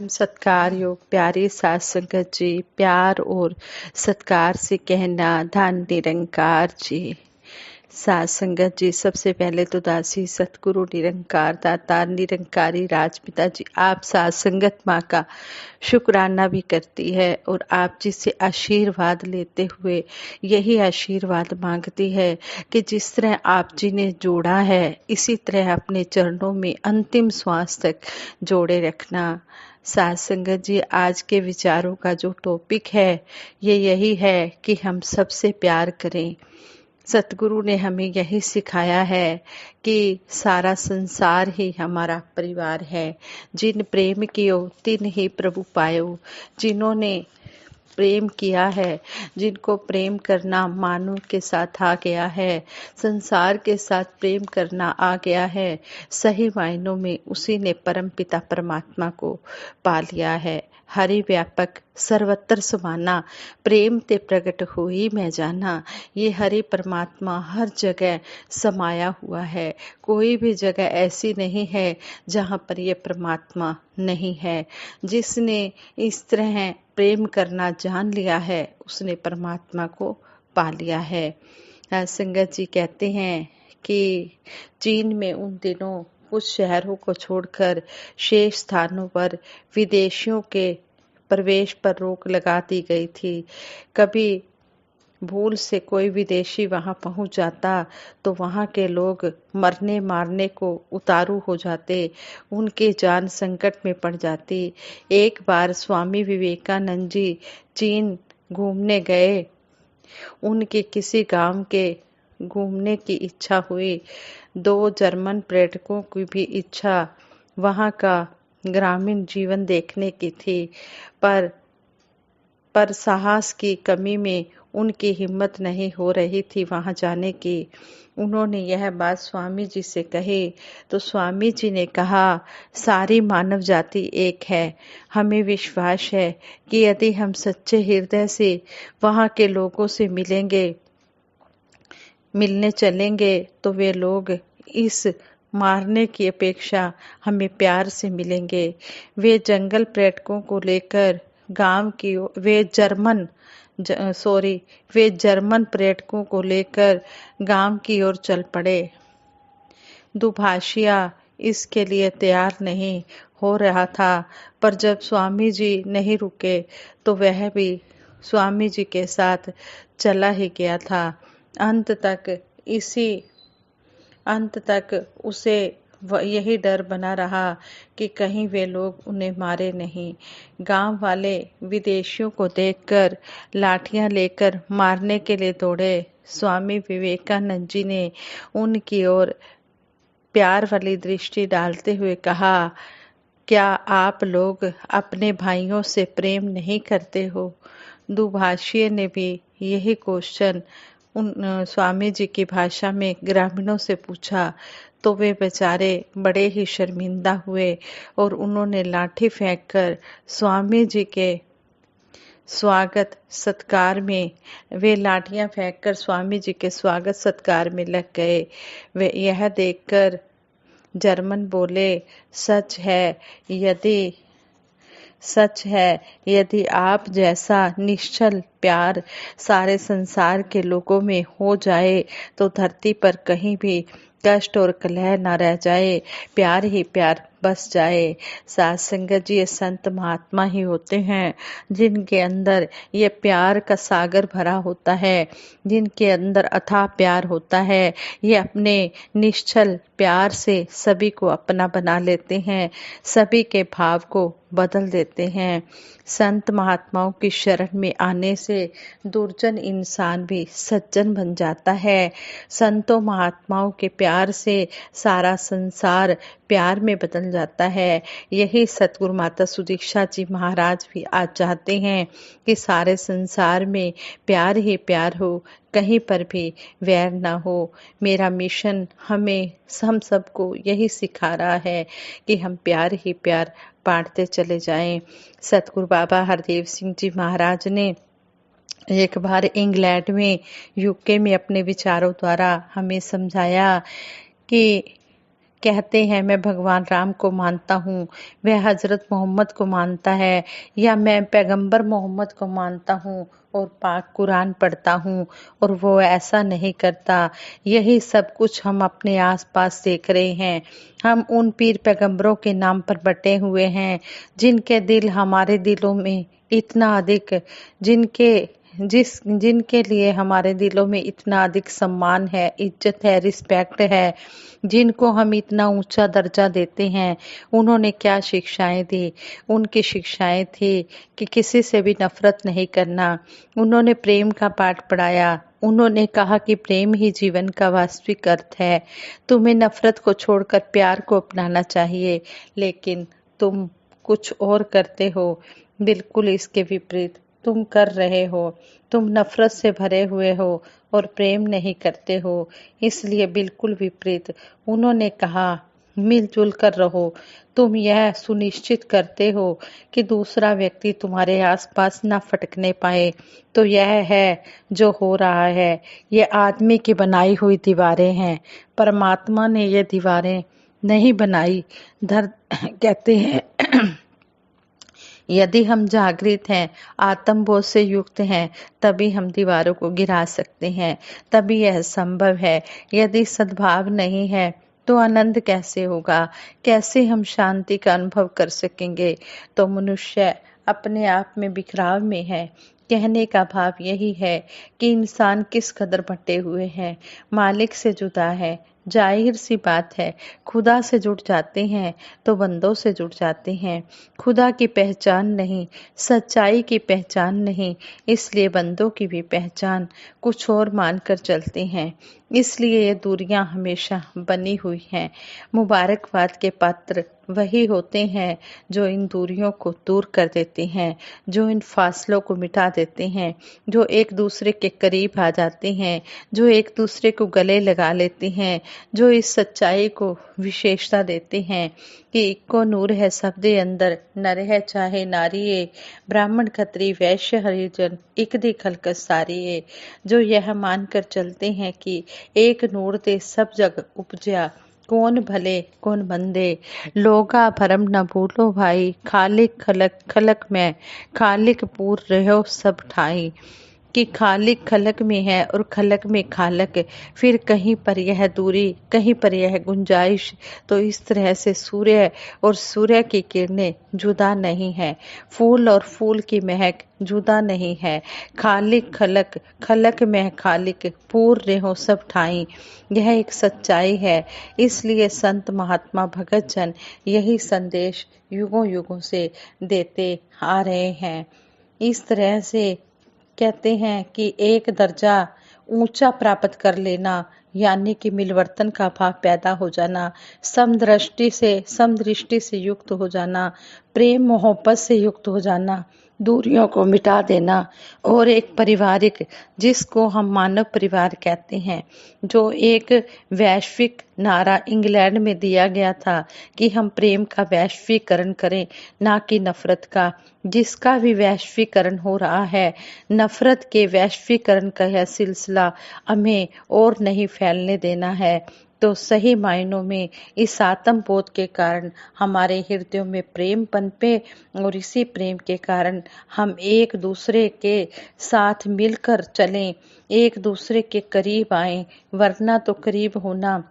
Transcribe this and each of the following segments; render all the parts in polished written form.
सत्कार योग प्यारी सास संगत जी, प्यार और सत्कार से कहना धन निरंकार जी। सास संगत जी, सबसे पहले तो दासी सतगुरु निरंकार दाता निरंकारी राजपिता जी, आप सास संगत माँ का शुक्राना भी करती है और आप जी से आशीर्वाद लेते हुए यही आशीर्वाद मांगती है कि जिस तरह आप जी ने जोड़ा है इसी तरह अपने चरणों में अंतिम श्वास तक जोड़े रखना। साथ संगत जी, आज के विचारों का जो टॉपिक है ये यही है कि हम सबसे प्यार करें। सतगुरु ने हमें यही सिखाया है कि सारा संसार ही हमारा परिवार है। जिन प्रेम कियो तिन ही प्रभु पायो। जिन्होंने प्रेम किया है, जिनको प्रेम करना मानव के साथ आ गया है, संसार के साथ प्रेम करना आ गया है, सही मायनों में उसी ने परम पिता परमात्मा को पा लिया है। हरि व्यापक सर्वत्र समाना, प्रेम ते प्रगट हुई मैं जाना। ये हरि परमात्मा हर जगह समाया हुआ है। कोई भी जगह ऐसी नहीं है जहाँ पर ये परमात्मा नहीं है। जिसने इस तरह प्रेम करना जान लिया है उसने परमात्मा को पा लिया है। संगत जी कहते हैं कि चीन में उन दिनों कुछ शहरों को छोड़कर शेष स्थानों पर विदेशियों के प्रवेश पर रोक लगा दी गई थी। कभी भूल से कोई विदेशी वहां पहुंच जाता तो वहां के लोग मरने मारने को उतारू हो जाते, उनकी जान संकट में पड़ जाती। एक बार स्वामी विवेकानंद जी चीन घूमने गए। उनके किसी गांव के घूमने की इच्छा हुई। 2 जर्मन पर्यटकों की भी इच्छा वहां का ग्रामीण जीवन देखने की थी, पर साहस की कमी में उनकी हिम्मत नहीं हो रही थी वहां जाने की। उन्होंने यह बात स्वामी जी से कही तो स्वामी जी ने कहा, सारी मानव जाति एक है। हमें विश्वास है कि यदि हम सच्चे हृदय से वहां के लोगों से मिलने चलेंगे तो वे लोग इस मारने की अपेक्षा हमें प्यार से मिलेंगे। वे जंगल पर्यटकों को लेकर गांव की वे जर्मन पर्यटकों को लेकर गांव की ओर चल पड़े। दुभाषिया इसके लिए तैयार नहीं हो रहा था, पर जब स्वामी जी नहीं रुके तो वह भी स्वामी जी के साथ चला ही गया था। अंत तक उसे यही डर बना रहा कि कहीं वे लोग उन्हें मारे नहीं। गांव वाले विदेशियों को देखकर लाठियां लेकर मारने के लिए दौड़े। स्वामी विवेकानंद जी ने उनकी ओर प्यार वाली दृष्टि डालते हुए कहा, क्या आप लोग अपने भाइयों से प्रेम नहीं करते हो? दुभाषिए ने भी यही क्वेश्चन स्वामी जी की भाषा में ग्रामीणों से पूछा तो वे बेचारे बड़े ही शर्मिंदा हुए और उन्होंने लाठी फेंककर स्वामी जी के स्वागत सत्कार में लग गए। वे यह देखकर जर्मन बोले, सच है यदि आप जैसा निश्चल प्यार सारे संसार के लोगों में हो जाए तो धरती पर कहीं भी कष्ट और कलह न रह जाए, प्यार ही प्यार बस जाए। साथ संगत जी, ये संत महात्मा ही होते हैं जिनके अंदर ये प्यार का सागर भरा होता है, जिनके अंदर अथाह प्यार होता है। ये अपने निश्चल प्यार से सभी को अपना बना लेते हैं, सभी के भाव को बदल देते हैं। संत महात्माओं की शरण में आने से दुर्जन इंसान भी सज्जन बन जाता है। संतों महात्माओं के प्यार से सारा संसार प्यार में बदल जाता है। यही सतगुरु माता सुदीक्षा जी महाराज भी आज चाहते हैं कि सारे संसार में प्यार ही प्यार हो, कहीं पर भी वैर ना हो। मेरा मिशन हम सबको यही सिखा रहा है कि हम प्यार ही प्यार बांटते चले जाएं। सतगुरु बाबा हरदेव सिंह जी महाराज ने एक बार इंग्लैंड में यूके में अपने विचारों द्वारा हमें समझाया कि कहते हैं मैं भगवान राम को मानता हूँ, वह हजरत मोहम्मद को मानता है, या मैं पैगंबर मोहम्मद को मानता हूँ और पाक कुरान पढ़ता हूँ, और वो ऐसा नहीं करता। यही सब कुछ हम अपने आसपास देख रहे हैं। हम उन पीर पैगंबरों के नाम पर बटे हुए हैं जिनके दिल हमारे दिलों में इतना अधिक जिनके लिए हमारे दिलों में इतना अधिक सम्मान है, इज्जत है, रिस्पेक्ट है, जिनको हम इतना ऊंचा दर्जा देते हैं। उन्होंने क्या शिक्षाएं दी? उनकी शिक्षाएं थी कि किसी से भी नफरत नहीं करना। उन्होंने प्रेम का पाठ पढ़ाया। उन्होंने कहा कि प्रेम ही जीवन का वास्तविक अर्थ है। तुम्हें नफरत को छोड़कर प्यार को अपनाना चाहिए, लेकिन तुम कुछ और करते हो, बिल्कुल इसके विपरीत तुम कर रहे हो। तुम नफरत से भरे हुए हो और प्रेम नहीं करते हो, इसलिए बिल्कुल विपरीत। उन्होंने कहा मिलजुल कर रहो। तुम यह सुनिश्चित करते हो कि दूसरा व्यक्ति तुम्हारे आसपास ना फटकने पाए, तो यह है जो हो रहा है। ये आदमी की बनाई हुई दीवारें हैं, परमात्मा ने ये दीवारें नहीं बनाई। धर कहते हैं यदि हम जागृत हैं, आत्मबोध से युक्त हैं, तभी हम दीवारों को गिरा सकते हैं, तभी यह संभव है। यदि सद्भाव नहीं है तो आनंद कैसे होगा? कैसे हम शांति का अनुभव कर सकेंगे? तो मनुष्य अपने आप में बिखराव में है। कहने का भाव यही है कि इंसान किस कदर बटे हुए हैं, मालिक से जुदा है। जाहिर सी बात है, खुदा से जुड़ जाते हैं तो बंदों से जुड़ जाते हैं। खुदा की पहचान नहीं, सच्चाई की पहचान नहीं, इसलिए बंदों की भी पहचान कुछ और मानकर चलते हैं। इसलिए ये दूरियां हमेशा बनी हुई हैं। मुबारकबाद के पात्र वही होते हैं जो इन दूरियों को दूर कर देते हैं, जो इन फासलों को मिटा देते हैं, जो एक दूसरे के करीब आ जाते हैं, जो एक दूसरे को गले लगा लेते हैं, जो इस सच्चाई को विशेषता देते हैं कि इक्को नूर है सबदे अंदर, नर है चाहे नारी है, ब्राह्मण खत्री वैश्य हरिजन इक दी खलक सारी है। जो यह मानकर चलते हैं कि एक नूर दे सब जग उपजया, कौन भले कौन मंदे, लोगा भरम न भूलो भाई, खालिक खलक खलक में, खालिक पूर रहो सब ठाई। कि खालिक खलक में है और खलक में खालक, फिर कहीं पर यह दूरी, कहीं पर यह गुंजाइश। तो इस तरह से सूर्य और सूर्य की किरणें जुदा नहीं है, फूल और फूल की महक जुदा नहीं है। खालिक खलक खलक में खालिक, पूर्ण हो सब ठाई। यह एक सच्चाई है। इसलिए संत महात्मा भगत जन यही संदेश युगों युगों से देते आ रहे हैं। इस तरह से कहते हैं कि एक दर्जा ऊंचा प्राप्त कर लेना, यानी कि मिलवर्तन का भाव पैदा हो जाना, समदृष्टि से युक्त हो जाना, प्रेम मोहब्बत से युक्त हो जाना, दूरियों को मिटा देना, और एक पारिवारिक, जिसको हम मानव परिवार कहते हैं, जो एक वैश्विक नारा इंग्लैंड में दिया गया था कि हम प्रेम का वैश्वीकरण करें, ना कि नफरत का। जिसका भी वैश्वीकरण हो रहा है, नफरत के वैश्वीकरण का यह सिलसिला हमें और नहीं फैलने देना है। तो सही मायनों में इस आत्म बोध के कारण हमारे हृदयों में प्रेम पनपे, और इसी प्रेम के कारण हम एक दूसरे के साथ मिलकर चलें, एक दूसरे के करीब आएं। वरना तो करीब होना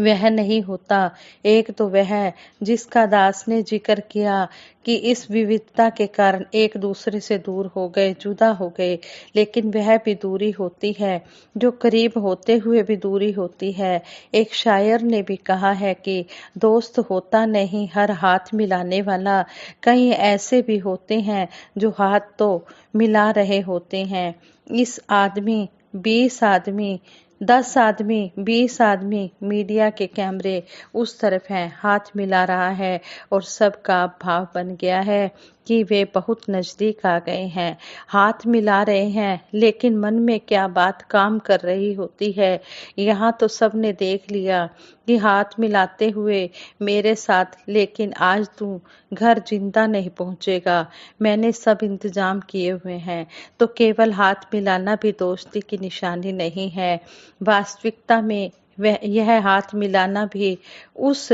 वह नहीं होता। एक तो वह जिसका दास ने जिक्र किया कि इस विविधता के कारण एक दूसरे से दूर हो गए, जुदा हो गए, लेकिन वह भी दूरी होती है जो करीब होते हुए भी दूरी होती है। एक शायर ने भी कहा है कि दोस्त होता नहीं हर हाथ मिलाने वाला, कई ऐसे भी होते हैं जो हाथ तो मिला रहे होते हैं। इस आदमी 20 आदमी 10 आदमी 20 आदमी मीडिया के कैमरे उस तरफ हैं, हाथ मिला रहा है, और सबका भाव बन गया है कि वे बहुत नजदीक आ गए हैं। हाथ मिला रहे हैं, लेकिन मन में क्या बात काम कर रही होती है, यहाँ तो सबने देख लिया कि हाथ मिलाते हुए मेरे साथ, लेकिन आज तू घर जिंदा नहीं पहुंचेगा। मैंने सब इंतजाम किए हुए हैं। तो केवल हाथ मिलाना भी दोस्ती की निशानी नहीं है। वास्तविकता में वह यह हाथ मिलाना भी उस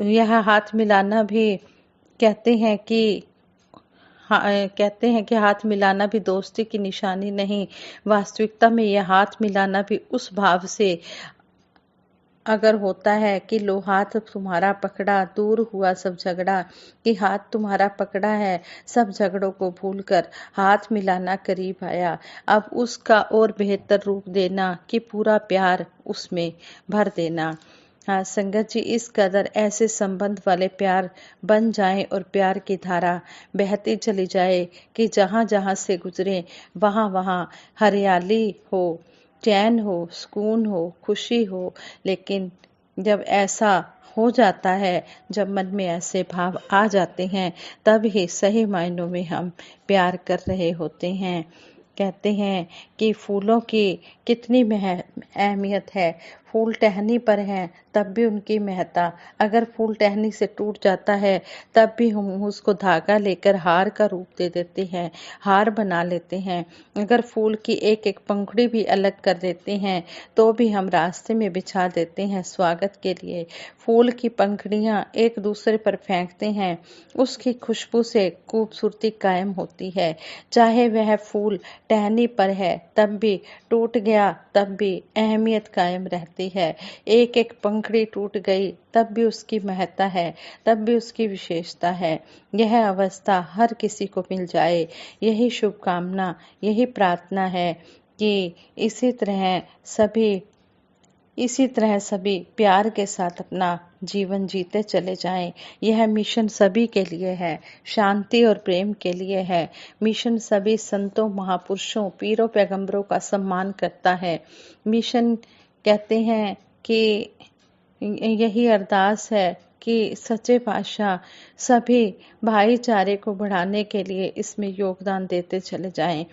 यह हाथ मिलाना भी कहते हैं कि कहते हैं कि हाथ मिलाना भी दोस्ती की निशानी नहीं, वास्तविकता में यह हाथ मिलाना भी उस भाव से अगर होता है कि लो हाथ तुम्हारा पकड़ा, दूर हुआ सब झगड़ा, कि हाथ तुम्हारा पकड़ा है, सब झगड़ों को भूलकर हाथ मिलाना करीब आया। अब उसका और बेहतर रूप देना कि पूरा प्यार उसमें भर देना। हाँ संगत जी, इस कदर ऐसे संबंध वाले प्यार बन जाएं और प्यार की धारा बहती चली जाए कि जहां जहां से गुजरे वहां वहां हरियाली हो, चैन हो, सुकून हो, खुशी हो। लेकिन जब ऐसा हो जाता है, जब मन में ऐसे भाव आ जाते हैं, तब ही सही मायनों में हम प्यार कर रहे होते हैं। कहते हैं कि फूलों की कितनी अहमियत है। फूल टहनी पर हैं तब भी उनकी महत्ता, अगर फूल टहनी से टूट जाता है तब भी हम उसको धागा लेकर हार का रूप दे देते हैं, हार बना लेते हैं। अगर फूल की एक एक पंखुड़ी भी अलग कर देते हैं तो भी हम रास्ते में बिछा देते हैं स्वागत के लिए। फूल की पंखुड़ियां एक दूसरे पर फेंकते हैं, उसकी खुशबू से खूबसूरती कायम होती है। चाहे वह फूल टहनी पर है तब भी, टूट गया तब भी अहमियत कायम रहती है। एक एक पंखुड़ी टूट गई तब भी उसकी महत्ता है, तब भी उसकी विशेषता है। यह अवस्था हर किसी को मिल जाए, यही शुभकामना, यही प्रार्थना है कि इसी तरह सभी प्यार के साथ अपना जीवन जीते चले जाएं। यह मिशन सभी के लिए है, शांति और प्रेम के लिए है। मिशन सभी संतों, महापुरुषों, पीरों, पैगंबरों का सम्मान करता है। मिशन कहते हैं कि यही अरदास है कि सच्चे पातशाह सभी भाईचारे को बढ़ाने के लिए इसमें योगदान देते चले जाएं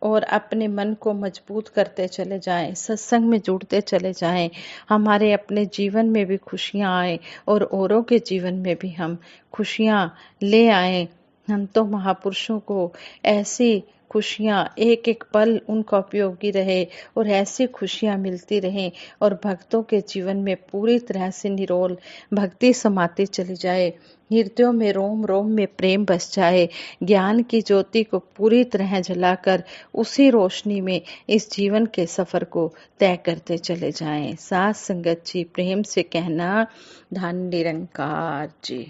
और अपने मन को मजबूत करते चले जाएं, सत्संग में जुड़ते चले जाएं। हमारे अपने जीवन में भी खुशियां आए और औरों के जीवन में भी हम खुशियां ले आए। हम तो महापुरुषों को ऐसी खुशियां, एक एक पल उनका उपयोगी रहे और ऐसी खुशियां मिलती रहें और भक्तों के जीवन में पूरी तरह से निरोल भक्ति समाती चली जाए, हृदयों में रोम रोम में प्रेम बस जाए, ज्ञान की ज्योति को पूरी तरह जलाकर उसी रोशनी में इस जीवन के सफर को तय करते चले जाएं। साथ संगत जी, प्रेम से कहना, धन निरंकार जी।